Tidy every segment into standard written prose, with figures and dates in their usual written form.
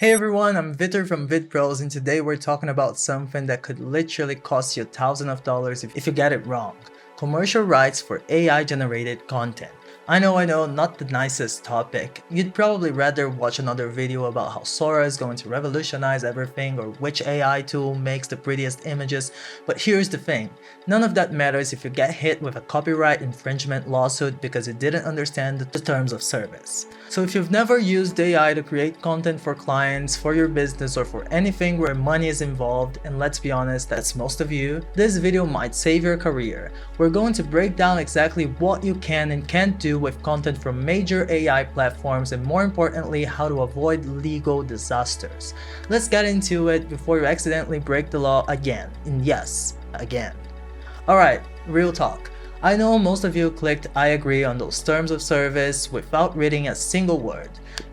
Hey everyone, I'm Vitor from Vidpros, and today we're talking about something that could literally cost you thousands of dollars if you get it wrong. Commercial rights for AI generated content. I know, not the nicest topic. You'd probably rather watch another video about how Sora is going to revolutionize everything or which AI tool makes the prettiest images, but here's the thing. None of that matters if you get hit with a copyright infringement lawsuit because you didn't understand the terms of service. So if you've never used AI to create content for clients, for your business, or for anything where money is involved, and let's be honest, that's most of you, this video might save your career. We're going to break down exactly what you can and can't do with content from major AI platforms, and more importantly, how to avoid legal disasters. Let's get into it before you accidentally break the law again. And yes, again. Alright, real talk. I know most of you clicked I agree on those terms of service without reading a single word.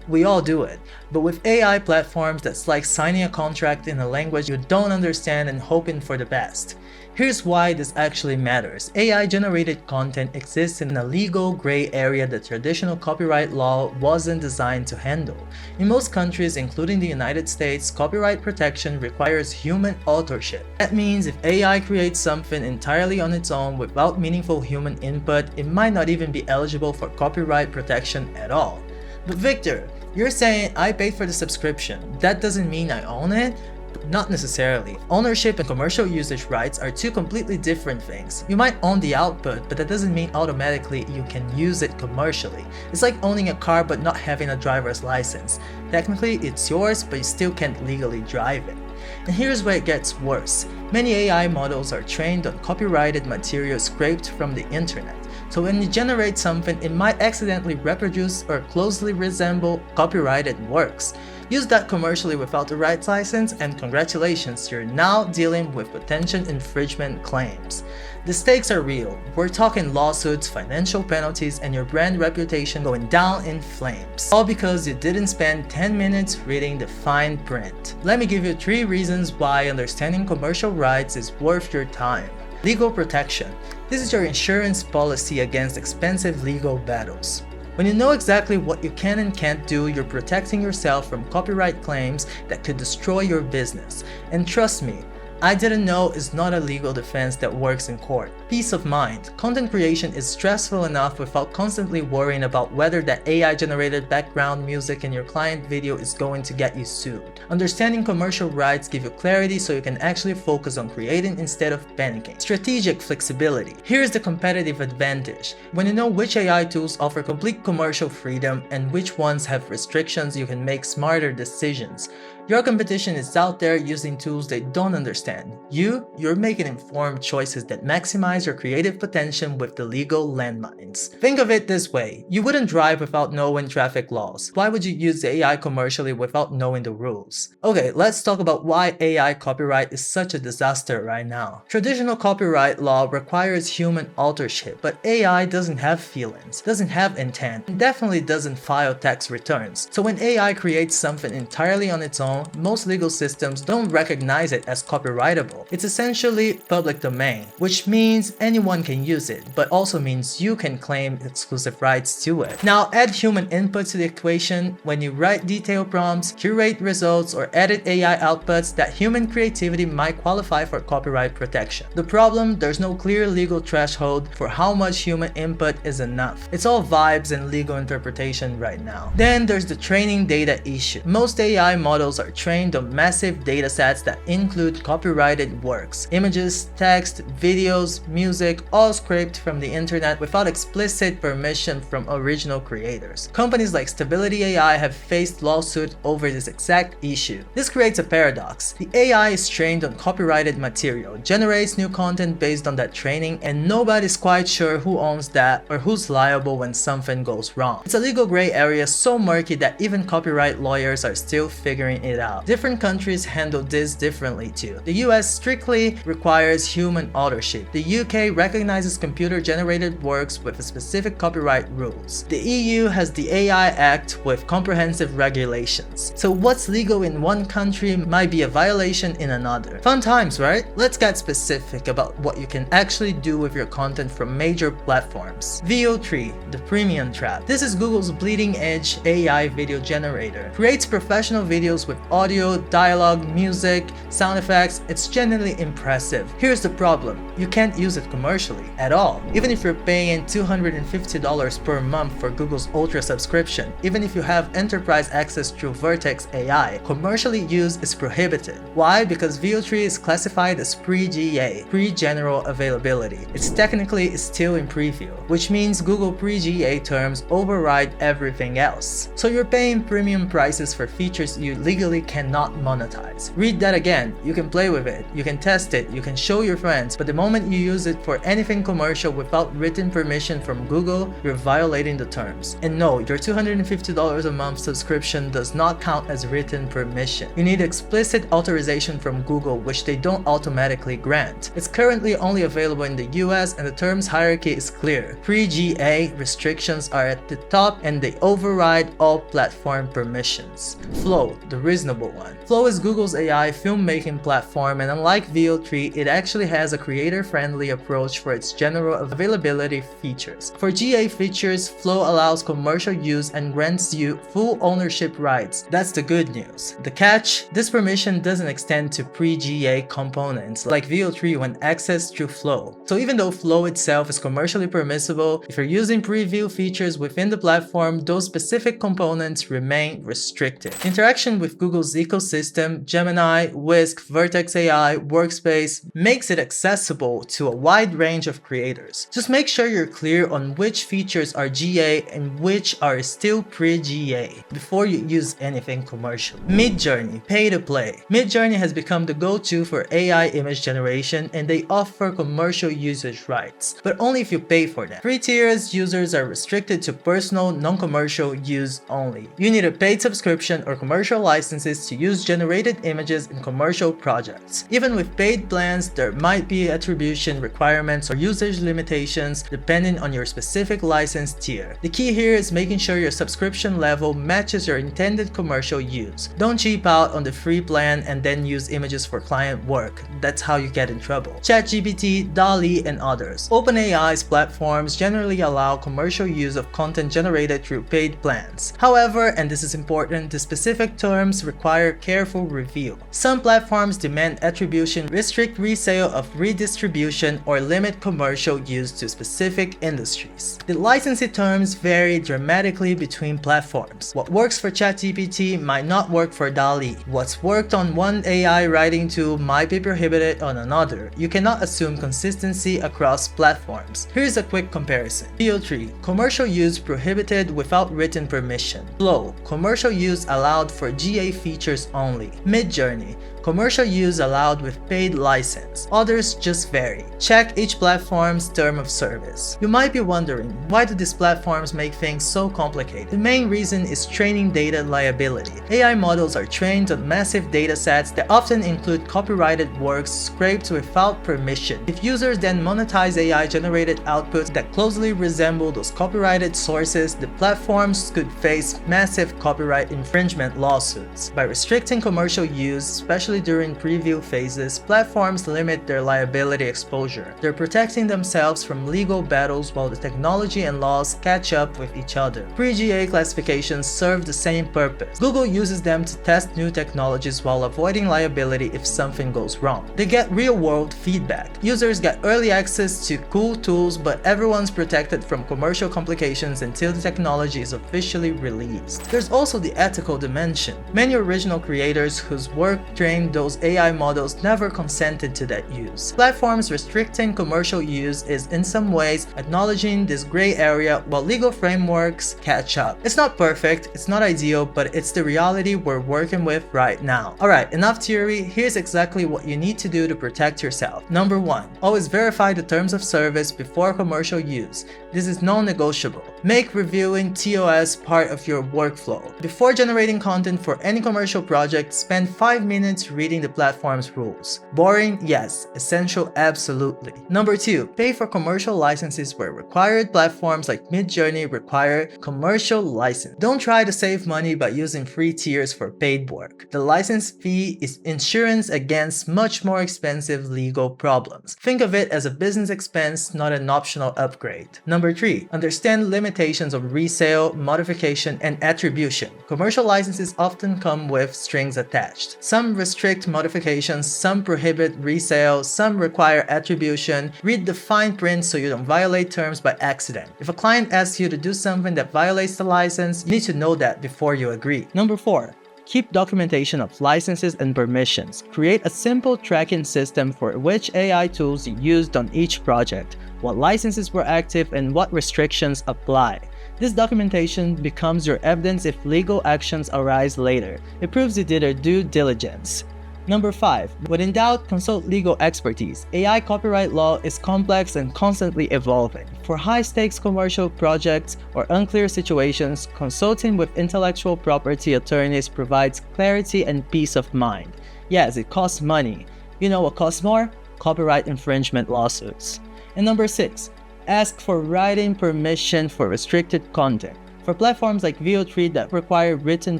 We all do it, but with AI platforms that's like signing a contract in a language you don't understand and hoping for the best. Here's why this actually matters. AI-generated content exists in a legal gray area that traditional copyright law wasn't designed to handle. In most countries, including the United States, copyright protection requires human authorship. That means if AI creates something entirely on its own without meaningful human input, it might not even be eligible for copyright protection at all. But Victor, you're saying I paid for the subscription. That doesn't mean I own it? Not necessarily. Ownership and commercial usage rights are two completely different things. You might own the output, but that doesn't mean automatically you can use it commercially. It's like owning a car but not having a driver's license. Technically, it's yours, but you still can't legally drive it. And here's where it gets worse. Many AI models are trained on copyrighted material scraped from the internet. So when you generate something, it might accidentally reproduce or closely resemble copyrighted works. Use that commercially without the rights license, and congratulations, you're now dealing with potential infringement claims. The stakes are real. We're talking lawsuits, financial penalties, and your brand reputation going down in flames. All because you didn't spend 10 minutes reading the fine print. Let me give you 3 reasons why understanding commercial rights is worth your time. Legal protection. This is your insurance policy against expensive legal battles. When you know exactly what you can and can't do, you're protecting yourself from copyright claims that could destroy your business. And trust me, I didn't know is not a legal defense that works in court. Peace of mind. Content creation is stressful enough without constantly worrying about whether that AI-generated background music in your client video is going to get you sued. Understanding commercial rights give you clarity so you can actually focus on creating instead of panicking. Strategic flexibility. Here's the competitive advantage. When you know which AI tools offer complete commercial freedom and which ones have restrictions, you can make smarter decisions. Your competition is out there using tools they don't understand. You're making informed choices that maximize your creative potential with the legal landmines. Think of it this way, you wouldn't drive without knowing traffic laws. Why would you use AI commercially without knowing the rules? Okay, let's talk about why AI copyright is such a disaster right now. Traditional copyright law requires human authorship, but AI doesn't have feelings, doesn't have intent, and definitely doesn't file tax returns. So when AI creates something entirely on its own, most legal systems don't recognize it as copyrightable. It's essentially public domain, which means anyone can use it, but also means you can claim exclusive rights to it. Now add human input to the equation. When you write detailed prompts, curate results, or edit AI outputs, that human creativity might qualify for copyright protection. The problem, there's no clear legal threshold for how much human input is enough. It's all vibes and legal interpretation right now. Then there's the training data issue. Most AI models are trained on massive datasets that include copyrighted works, images, text, videos, music, all scraped from the internet without explicit permission from original creators. Companies like Stability AI have faced lawsuits over this exact issue. This creates a paradox. The AI is trained on copyrighted material, generates new content based on that training, and nobody's quite sure who owns that or who's liable when something goes wrong. It's a legal gray area so murky that even copyright lawyers are still figuring it out. Different countries handle this differently too. The US strictly requires human authorship. The UK recognizes computer-generated works with specific copyright rules. The EU has the AI Act with comprehensive regulations. So what's legal in one country might be a violation in another. Fun times, right? Let's get specific about what you can actually do with your content from major platforms. VO3, the premium trap. This is Google's bleeding edge AI video generator. Creates professional videos with audio, dialogue, music, sound effects. It's genuinely impressive. Here's the problem. You can't use it commercially at all. Even if you're paying $250 per month for Google's Ultra subscription, even if you have enterprise access through Vertex AI, commercially use is prohibited. Why? Because VO3 is classified as pre-GA, pre-general availability. It's technically still in preview, which means Google pre-GA terms override everything else. So you're paying premium prices for features you legally cannot monetize. Read that again. You can play with it, you can test it, you can show your friends, but the moment you use it for anything commercial without written permission from Google, you're violating the terms. And no, your $250 a month subscription does not count as written permission. You need explicit authorization from Google, which they don't automatically grant. It's currently only available in the US, and the terms hierarchy is clear. Pre-GA restrictions are at the top and they override all platform permissions. Flow, the reasonable one. Flow is Google's AI filmmaking platform, and unlike VO3, it actually has a creator-friendly approach for its general availability features. For GA features, Flow allows commercial use and grants you full ownership rights. That's the good news. The catch? This permission doesn't extend to pre-GA components like VO3 when accessed through Flow. So even though Flow itself is commercially permissible, if you're using preview features within the platform, those specific components remain restricted. Interaction with Google's ecosystem, Gemini, Whisk, Vertex AI, Workspace makes it accessible to a wide range of creators. Just make sure you're clear on which features are GA and which are still pre-GA before you use anything commercial. Midjourney, pay to play. Midjourney has become the go-to for AI image generation, and they offer commercial usage rights, but only if you pay for them. Free tiers users are restricted to personal, non-commercial use only. You need a paid subscription or commercial licenses to use generated images in commercial projects. Even with paid plans, there might be attribution requirements or usage limitations depending on your specific license tier. The key here is making sure your subscription level matches your intended commercial use. Don't cheap out on the free plan and then use images for client work. That's how you get in trouble. ChatGPT, DALL-E, and others. OpenAI's platforms generally allow commercial use of content generated through paid plans. However, and this is important, the specific terms require careful review. Some platforms demand attribution, restrict resale of redistribution, or limit commercial use to specific industries. The licensing terms vary dramatically between platforms. What works for ChatGPT might not work for DALL-E. What's worked on one AI writing tool might be prohibited on another. You cannot assume consistency across platforms. Here's a quick comparison. VO3, commercial use prohibited without written permission. Flow, commercial use allowed for GA features only. Midjourney, commercial use allowed with paid license. Others just vary. Check each platform's term of service. You might be wondering, why do these platforms make things so complicated? The main reason is training data liability. AI models are trained on massive datasets that often include copyrighted works scraped without permission. If users then monetize AI-generated outputs that closely resemble those copyrighted sources, the platforms could face massive copyright infringement lawsuits. By restricting commercial use, especially during preview phases, platforms limit their liability exposure. They're protecting themselves from legal battles while the technology and laws catch up with each other. Pre-GA classifications serve the same purpose. Google uses them to test new technologies while avoiding liability if something goes wrong. They get real-world feedback. Users get early access to cool tools, but everyone's protected from commercial complications until the technology is officially released. There's also the ethical dimension. Many original creators whose work trained those AI models never consented to that use. Platforms restricting commercial use is in some ways acknowledging this gray area while legal frameworks catch up. It's not perfect, it's not ideal, but it's the reality we're working with right now. Alright, enough theory, here's exactly what you need to do to protect yourself. Number 1. Always verify the terms of service before commercial use. This is non-negotiable. Make reviewing TOS part of your workflow. Before generating content for any commercial project, spend 5 minutes reading the platform's rules. Boring? Yes. Essential? Absolutely. Number 2. Pay for commercial licenses where required. Platforms like Midjourney require commercial license. Don't try to save money by using free tiers for paid work. The license fee is insurance against much more expensive legal problems. Think of it as a business expense, not an optional upgrade. Number Number 3. Understand limitations of resale, modification, and attribution. Commercial licenses often come with strings attached. Some restrict modifications, some prohibit resale, some require attribution. Read the fine print so you don't violate terms by accident. If a client asks you to do something that violates the license, you need to know that before you agree. Number 4. Keep documentation of licenses and permissions. Create a simple tracking system for which AI tools you used on each project, what licenses were active, and what restrictions apply. This documentation becomes your evidence if legal actions arise later. It proves you did your due diligence. Number 5. When in doubt, consult legal expertise. AI copyright law is complex and constantly evolving. For high-stakes commercial projects or unclear situations, consulting with intellectual property attorneys provides clarity and peace of mind. Yes, it costs money. You know what costs more? Copyright infringement lawsuits. And number 6. Ask for writing permission for restricted content. For platforms like VO3 that require written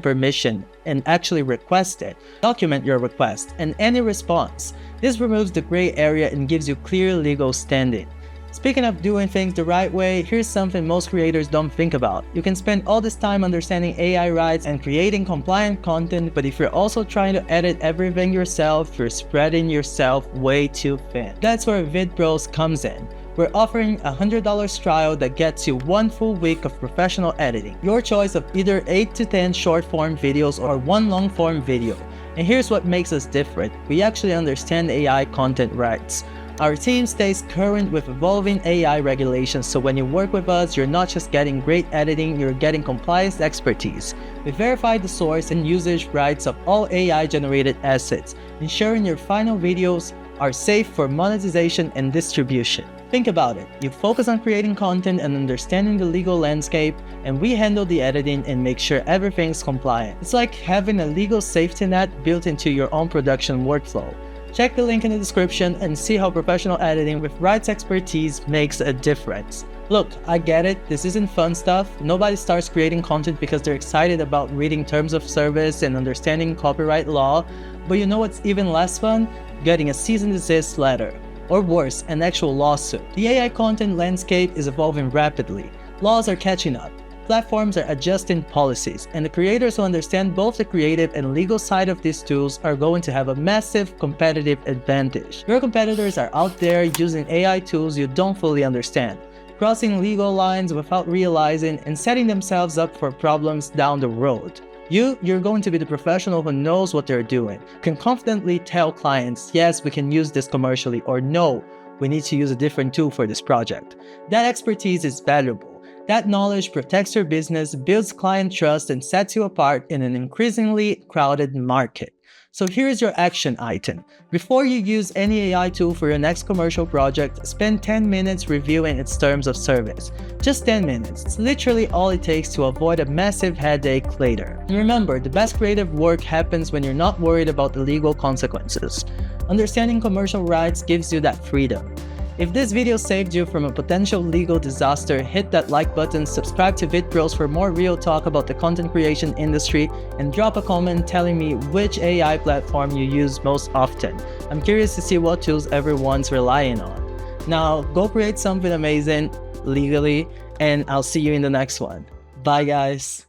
permission and actually request it, document your request and any response. This removes the gray area and gives you clear legal standing. Speaking of doing things the right way, here's something most creators don't think about. You can spend all this time understanding AI rights and creating compliant content, but if you're also trying to edit everything yourself, you're spreading yourself way too thin. That's where Vidpros comes in. We're offering a $100 trial that gets you 1 full week of professional editing. Your choice of either 8 to 10 short-form videos or 1 long-form video. And here's what makes us different. We actually understand AI content rights. Our team stays current with evolving AI regulations, so when you work with us, you're not just getting great editing, you're getting compliance expertise. We verify the source and usage rights of all AI-generated assets, ensuring your final videos are safe for monetization and distribution. Think about it. You focus on creating content and understanding the legal landscape, and we handle the editing and make sure everything's compliant. It's like having a legal safety net built into your own production workflow. Check the link in the description and see how professional editing with rights expertise makes a difference. Look, I get it, this isn't fun stuff. Nobody starts creating content because they're excited about reading terms of service and understanding copyright law. But you know what's even less fun? Getting a cease and desist letter. Or worse, an actual lawsuit. The AI content landscape is evolving rapidly. Laws are catching up. Platforms are adjusting policies, and the creators who understand both the creative and legal side of these tools are going to have a massive competitive advantage. Your competitors are out there using AI tools you don't fully understand, crossing legal lines without realizing and setting themselves up for problems down the road. You're going to be the professional who knows what they're doing, can confidently tell clients, yes, we can use this commercially, or no, we need to use a different tool for this project. That expertise is valuable. That knowledge protects your business, builds client trust, and sets you apart in an increasingly crowded market. So here's your action item. Before you use any AI tool for your next commercial project, spend 10 minutes reviewing its terms of service. Just 10 minutes. It's literally all it takes to avoid a massive headache later. And remember, the best creative work happens when you're not worried about the legal consequences. Understanding commercial rights gives you that freedom. If this video saved you from a potential legal disaster, hit that like button, subscribe to Vidpros for more real talk about the content creation industry, and drop a comment telling me which AI platform you use most often. I'm curious to see what tools everyone's relying on. Now, go create something amazing legally, and I'll see you in the next one. Bye guys!